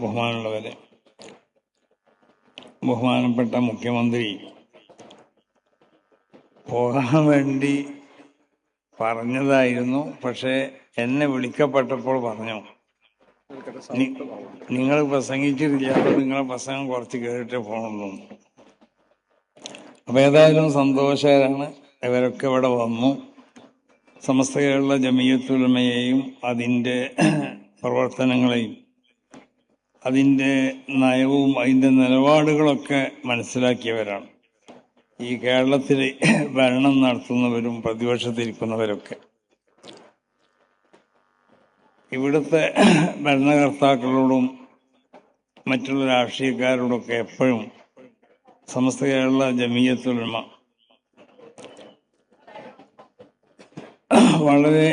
ബഹുമാനമുള്ളവരെ, ബഹുമാനപ്പെട്ട മുഖ്യമന്ത്രി പോകാൻ വേണ്ടി പറഞ്ഞതായിരുന്നു. പക്ഷെ എന്നെ വിളിക്കപ്പെട്ടപ്പോൾ പറഞ്ഞു, നിങ്ങൾ പ്രസംഗിച്ചിട്ടില്ല, അപ്പോൾ നിങ്ങളെ പ്രസംഗം കുറച്ച് കേട്ടിട്ട് പോകണമെന്നു. അപ്പം ഏതായാലും സന്തോഷകരമാണ്. ഇവരൊക്കെ ഇവിടെ വന്നു. സമസ്ത കേരള ജമിയത്തുൽ ഉലമയെയും അതിൻ്റെ പ്രവർത്തനങ്ങളെയും അതിൻ്റെ നയവും അതിൻ്റെ നിലപാടുകളൊക്കെ മനസ്സിലാക്കിയവരാണ് ഈ കേരളത്തിൽ ഭരണം നടത്തുന്നവരും പ്രതിപക്ഷത്തിരിക്കുന്നവരൊക്കെ. ഇവിടുത്തെ ഭരണകർത്താക്കളോടും മറ്റുള്ള രാഷ്ട്രീയക്കാരോടൊക്കെ എപ്പോഴും സമസ്ത കേരള ജമിയത്തുൽ ഉലമ വളരെ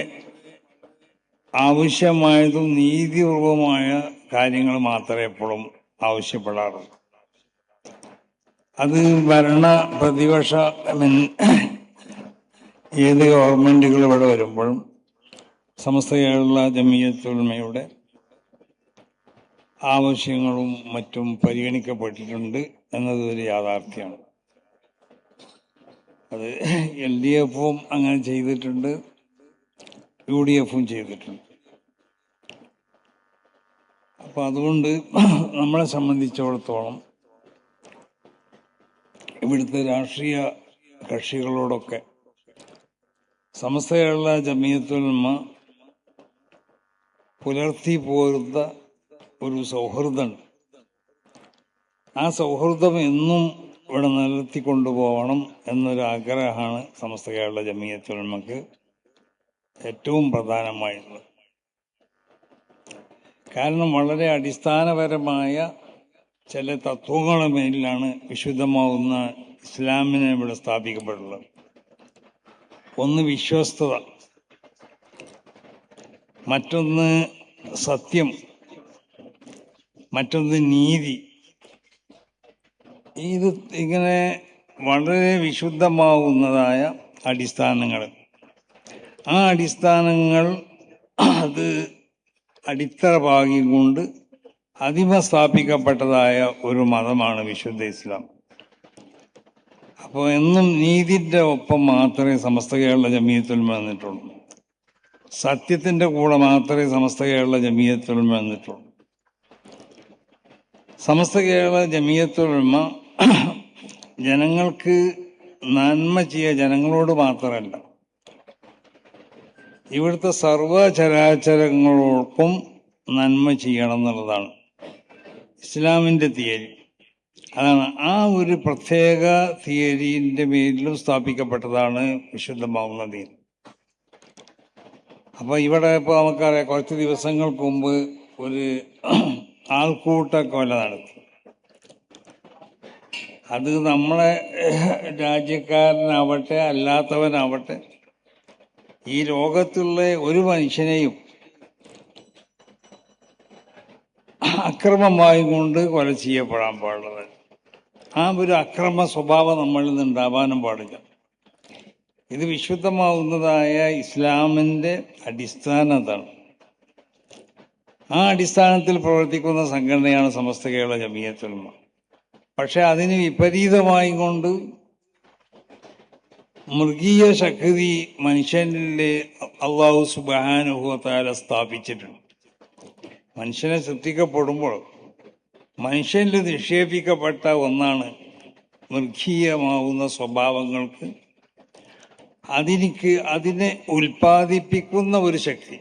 ആവശ്യമായതും നീതിപൂർവമായ കാര്യങ്ങൾ മാത്രമേ എപ്പോഴും ആവശ്യപ്പെടാറുള്ളൂ. അത് ഭരണ പ്രതിപക്ഷ ഏത് ഗവൺമെന്റുകൾ ഇവിടെ വരുമ്പോഴും സമസ്ത കേരള ജമിയത്തുൽ ഉലമയുടെ ആവശ്യങ്ങളും മറ്റും പരിഗണിക്കപ്പെട്ടിട്ടുണ്ട് എന്നത് ഒരു യാഥാർത്ഥ്യമാണ്. അത് LDFും അങ്ങനെ ചെയ്തിട്ടുണ്ട്, UDFും ചെയ്തിട്ടുണ്ട്. അപ്പം അതുകൊണ്ട് നമ്മളെ സംബന്ധിച്ചിടത്തോളം ഇവിടുത്തെ രാഷ്ട്രീയ കക്ഷികളോടൊക്കെ സമസ്ത കേരള ജമിയത്തുൽ ഉലമ പുലർത്തി പോരുന്ന ഒരു സൗഹൃദമുണ്ട്. ആ സൗഹൃദം എന്നും ഇവിടെ നിലനിർത്തിക്കൊണ്ടുപോകണം എന്നൊരാഗ്രഹമാണ് സമസ്ത കേരള ജമിയത്തുൽ ഉലമക്ക് ഏറ്റവും പ്രധാനമായിട്ടുള്ളത്. കാരണം വളരെ അടിസ്ഥാനപരമായ ചില തത്വങ്ങളുടെ മേലിലാണ് വിശുദ്ധമാവുന്ന ഇസ്ലാമിനെ ഇവിടെ സ്ഥാപിക്കപ്പെട്ടുള്ളത്. ഒന്ന് വിശ്വസ്തത, മറ്റൊന്ന് സത്യം, മറ്റൊന്ന് നീതി. ഇത് ഇങ്ങനെ വളരെ വിശുദ്ധമാവുന്നതായ അടിസ്ഥാനങ്ങൾ. ആ അടിസ്ഥാനങ്ങൾ അത് അടിത്തറ പാകിക്കൊണ്ട് സ്ഥാപിക്കപ്പെട്ടതായ ഒരു മതമാണ് വിശുദ്ധ ഇസ്ലാം. അപ്പോൾ എന്നും നീതിൻ്റെ ഒപ്പം മാത്രമേ സമസ്ത കേരള ജമിയത്തുൽ ഉലമ നിന്നിട്ടുള്ളൂ. സത്യത്തിൻ്റെ കൂടെ മാത്രമേ സമസ്ത കേരള ജമിയത്തുൽ ഉലമ നിന്നിട്ടുള്ളൂ. സമസ്ത കേരള ജമിയത്തുൽ ഉലമ ജനങ്ങൾക്ക് നന്മ ചെയ്യുക, ജനങ്ങളോട് മാത്രമല്ല, ഇവിടുത്തെ സർവചരാചരങ്ങൾക്കും നന്മ ചെയ്യണം എന്നുള്ളതാണ് ഇസ്ലാമിൻ്റെ തിയറി. അതാണ് ആ ഒരു പ്രത്യേക തിയറിൻ്റെ പേരിലും സ്ഥാപിക്കപ്പെട്ടതാണ് വിശുദ്ധമാവുന്ന ദീൻ. അപ്പോൾ ഇവിടെ ഇപ്പോൾ നമുക്കറിയാം, കുറച്ച് ദിവസങ്ങൾക്ക് മുമ്പ് ഒരു ആൾക്കൂട്ട കൊല നടത്തി. അത് നമ്മളെ രാജ്യക്കാരനാവട്ടെ അല്ലാത്തവനാവട്ടെ, ഈ ലോകത്തുള്ള ഒരു മനുഷ്യനെയും അക്രമമായി കൊണ്ട് കൊല ചെയ്യപ്പെടാൻ പാടുള്ളത്. ആ ഒരു അക്രമ സ്വഭാവം നമ്മളിൽ നിന്ന് ഉണ്ടാവാനും പാടില്ല. ഇത് വിശുദ്ധമാവുന്നതായ ഇസ്ലാമിൻ്റെ അടിസ്ഥാനതാണ്. ആ അടിസ്ഥാനത്തിൽ പ്രവർത്തിക്കുന്ന സംഘടനയാണ് സമസ്ത കേരള ജമിയത്തുൽ ഉലമ. പക്ഷെ അതിന് വിപരീതമായി കൊണ്ട് മൃഗീയ ശക്തി മനുഷ്യനിലെ അല്ലാഹു സുബ്ഹാനഹു വ തആല സ്ഥാപിച്ചിട്ടുണ്ട്. മനുഷ്യനെ സൃഷ്ടിക്കപ്പെടുമ്പോൾ മനുഷ്യനിൽ നിക്ഷേപിക്കപ്പെട്ട ഒന്നാണ് മൃഗീയമാവുന്ന സ്വഭാവങ്ങൾക്ക് അതിനെ ഉൽപ്പാദിപ്പിക്കുന്ന ഒരു ശക്തി.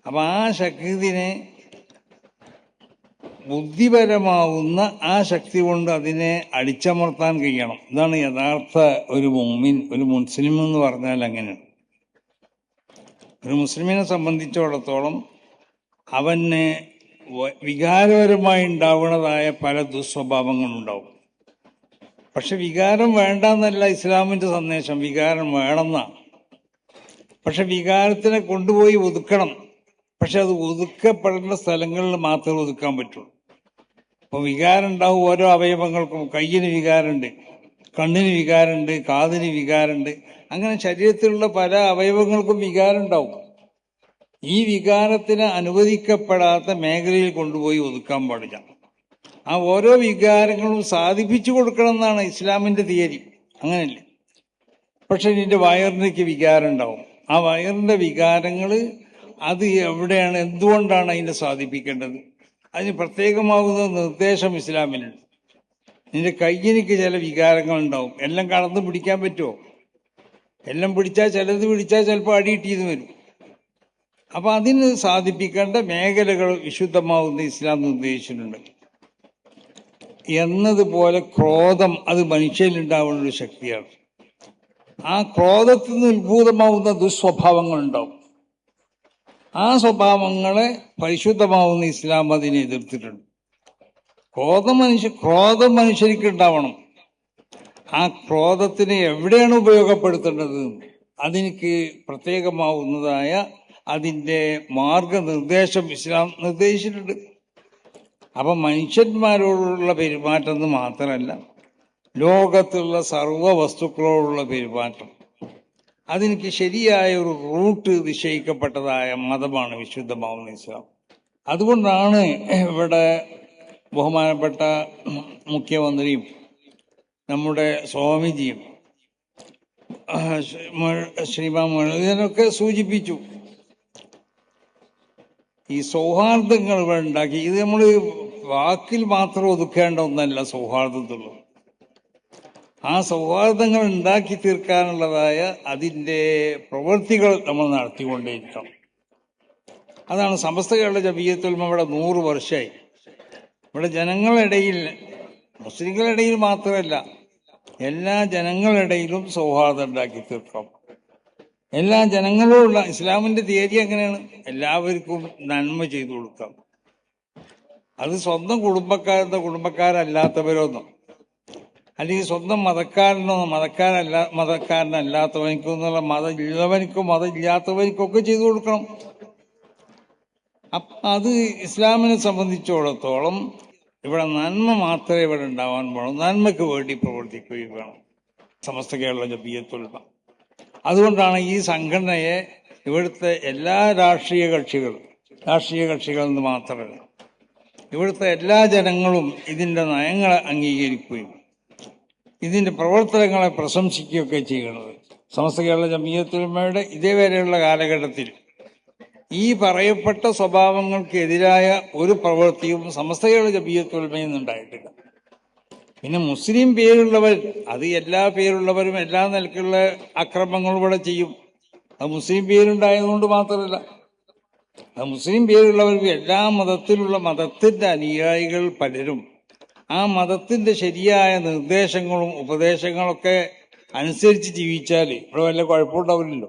അപ്പം ആ ശക്തിനെ ബുദ്ധിപരമാവുന്ന ആ ശക്തി കൊണ്ട് അതിനെ അടിച്ചമർത്താൻ കഴിയണം. ഇതാണ് യഥാർത്ഥ ഒരു മുഅ്മിൻ, ഒരു മുസ്ലിം എന്ന് പറഞ്ഞാൽ അങ്ങനെയാണ്. ഒരു മുസ്ലിമിനെ സംബന്ധിച്ചിടത്തോളം അവന് വികാരപരമായി ഉണ്ടാവുന്നതായ പല ദുസ്വഭാവങ്ങളുണ്ടാവും. പക്ഷെ വികാരം വേണ്ടെന്നല്ല ഇസ്ലാമിൻ്റെ സന്ദേശം, വികാരം വേണമെന്നാണ്. പക്ഷെ വികാരത്തിനെ കൊണ്ടുപോയി ഒതുക്കണം. പക്ഷെ അത് ഒതുക്കപ്പെടേണ്ട സ്ഥലങ്ങളിൽ മാത്രമേ ഒതുക്കാൻ പറ്റുള്ളൂ. അപ്പോൾ വികാരം ഉണ്ടാവും ഓരോ അവയവങ്ങൾക്കും. കയ്യിന് വികാരമുണ്ട്, കണ്ണിന് വികാരമുണ്ട്, കാതിന് വികാരമുണ്ട്, അങ്ങനെ ശരീരത്തിലുള്ള പല അവയവങ്ങൾക്കും വികാരം ഉണ്ടാവും. ഈ വികാരത്തിന് അനുവദിക്കപ്പെടാത്ത മേഖലയിൽ കൊണ്ടുപോയി ഒതുക്കാൻ പാടില്ല. ആ ഓരോ വികാരങ്ങളും സാധിപ്പിച്ചു കൊടുക്കണം എന്നാണ് ഇസ്ലാമിന്റെ തിയറി. അങ്ങനെയല്ലേ? പക്ഷെ ഇതിന്റെ വയറിനൊക്കെ വികാരം ഉണ്ടാവും. ആ വയറിന്റെ വികാരങ്ങൾ അത് എവിടെയാണ്, എന്തുകൊണ്ടാണ് അതിനെ സാധിപ്പിക്കേണ്ടത്? അതിന് പ്രത്യേകമാകുന്ന നിർദ്ദേശം ഇസ്ലാമിലുണ്ട്. നിന്റെ കയ്യിനിക്ക് ചില വികാരങ്ങൾ ഉണ്ടാവും. എല്ലാം കടന്നു പിടിക്കാൻ പറ്റുമോ? എല്ലാം പിടിച്ചാൽ ചിലത് പിടിച്ചാൽ ചിലപ്പോൾ അടിയിട്ടിന്ന് വരും. അപ്പൊ അതിന് സാധിപ്പിക്കേണ്ട മേഖലകൾ വിശുദ്ധമാവുന്ന ഇസ്ലാം നിർദ്ദേശിച്ചിട്ടുണ്ട്. എന്നതുപോലെ ക്രോധം അത് മനുഷ്യനിലുണ്ടാവുന്ന ഒരു ശക്തിയാണ്. ആ ക്രോധത്തിൽ നിന്ന് ഉത്ഭൂതമാവുന്ന ദുസ്വഭാവങ്ങൾ ഉണ്ടാവും. ആ സ്വഭാവങ്ങളെ പരിശുദ്ധമാവുന്ന ഇസ്ലാം അതിനെ എതിർത്തിട്ടുണ്ട്. ക്രോധം മനുഷ്യർക്ക് ഉണ്ടാവണം. ആ ക്രോധത്തിനെ എവിടെയാണ് ഉപയോഗപ്പെടുത്തേണ്ടത് അതിനിക്ക് പ്രത്യേകമാവുന്നതായ അതിൻ്റെ മാർഗനിർദ്ദേശം ഇസ്ലാം നിർദ്ദേശിച്ചിട്ടുണ്ട്. അപ്പൊ മനുഷ്യന്മാരോടുള്ള പെരുമാറ്റം എന്ന് മാത്രമല്ല, ലോകത്തുള്ള സർവ്വ വസ്തുക്കളോടുള്ള പെരുമാറ്റം അതെനിക്ക് ശരിയായ ഒരു റൂട്ട് നിശ്ചയിക്കപ്പെട്ടതായ മതമാണ് വിശുദ്ധമാവുന്ന ഇസ്ലാം. അതുകൊണ്ടാണ് ഇവിടെ ബഹുമാനപ്പെട്ട മുഖ്യമന്ത്രിയും നമ്മുടെ സ്വാമിജിയും ശ്രീമാൻ മുഴുവനൊക്കെ സൂചിപ്പിച്ചു, ഈ സൗഹാർദ്ദങ്ങൾ ഇവിടെ ഉണ്ടാക്കി. ഇത് നമ്മൾ വാക്കിൽ മാത്രം ഒതുക്കേണ്ട ഒന്നല്ല സൗഹാർദ്ദത്തുള്ളൂ. ആ സൗഹാർദ്ദങ്ങൾ ഉണ്ടാക്കി തീർക്കാനുള്ളതായ അതിൻ്റെ പ്രവൃത്തികൾ നമ്മൾ നടത്തിക്കൊണ്ടേയിരിക്കണം. അതാണ് സമസ്ത കേരള ജമിയത്തുൽ ഉലമ ഇവിടെ 100 വർഷമായി. ഇവിടെ ജനങ്ങളിടയിൽ, മുസ്ലിങ്ങളുടെ ഇടയിൽ മാത്രമല്ല, എല്ലാ ജനങ്ങളിടയിലും സൗഹാർദ്ദം ഉണ്ടാക്കി തീർക്കാം. എല്ലാ ജനങ്ങളോടുള്ള ഇസ്ലാമിന്റെ തീയതി എങ്ങനെയാണ്? എല്ലാവർക്കും നന്മ ചെയ്തു കൊടുക്കാം. അത് സ്വന്തം കുടുംബക്കാരല്ലാത്തവരൊന്നും, അല്ലെങ്കിൽ സ്വന്തം മതക്കാരനല്ലാത്തവനിക്കും എന്നുള്ള മതമുള്ളവനിക്കും മതമില്ലാത്തവനിക്കൊക്കെ ചെയ്തു കൊടുക്കണം. അത് ഇസ്ലാമിനെ സംബന്ധിച്ചിടത്തോളം ഇവിടെ നന്മ മാത്രമേ ഇവിടെ ഉണ്ടാവാൻ പാടുള്ളൂ. നന്മയ്ക്ക് വേണ്ടി പ്രവർത്തിക്കുകയും വേണം സമസ്ത കേരള ജമിയത്തുൽ ഉലമ. അതുകൊണ്ടാണ് ഈ സംഘടനയെ ഇവിടുത്തെ എല്ലാ രാഷ്ട്രീയ കക്ഷികളെന്ന് മാത്രമല്ല, ഇവിടുത്തെ എല്ലാ ജനങ്ങളും ഇതിൻ്റെ നയങ്ങളെ അംഗീകരിക്കുകയും ഇതിൻ്റെ പ്രവർത്തനങ്ങളെ പ്രശംസിക്കുകയൊക്കെ ചെയ്യുന്നത്. സമസ്ത കേരള ജമിയത്തുൽ ഉലമയുടെ ഇതേവരെയുള്ള കാലഘട്ടത്തിൽ ഈ പറയപ്പെട്ട സ്വഭാവങ്ങൾക്കെതിരായ ഒരു പ്രവൃത്തിയും സമസ്ത കേരള ജമിയത്തുൽ ഉലമയിൽ നിന്നുണ്ടായിട്ടില്ല. പിന്നെ മുസ്ലിം പേരുള്ളവർ, അത് എല്ലാ പേരുള്ളവരും എല്ലാ നിലക്കുള്ള അക്രമങ്ങളും ഇവിടെ ചെയ്യും. അത് മുസ്ലിം പേരുണ്ടായതുകൊണ്ട് മാത്രമല്ല, അത് മുസ്ലിം പേരുള്ളവർക്ക് എല്ലാ മതത്തിന്റെ അനുയായികൾ പലരും ആ മതത്തിന്റെ ശരിയായ നിർദ്ദേശങ്ങളും ഉപദേശങ്ങളൊക്കെ അനുസരിച്ച് ജീവിച്ചാൽ ഇവിടെ വല്ല കുഴപ്പമുണ്ടാവില്ലല്ലോ.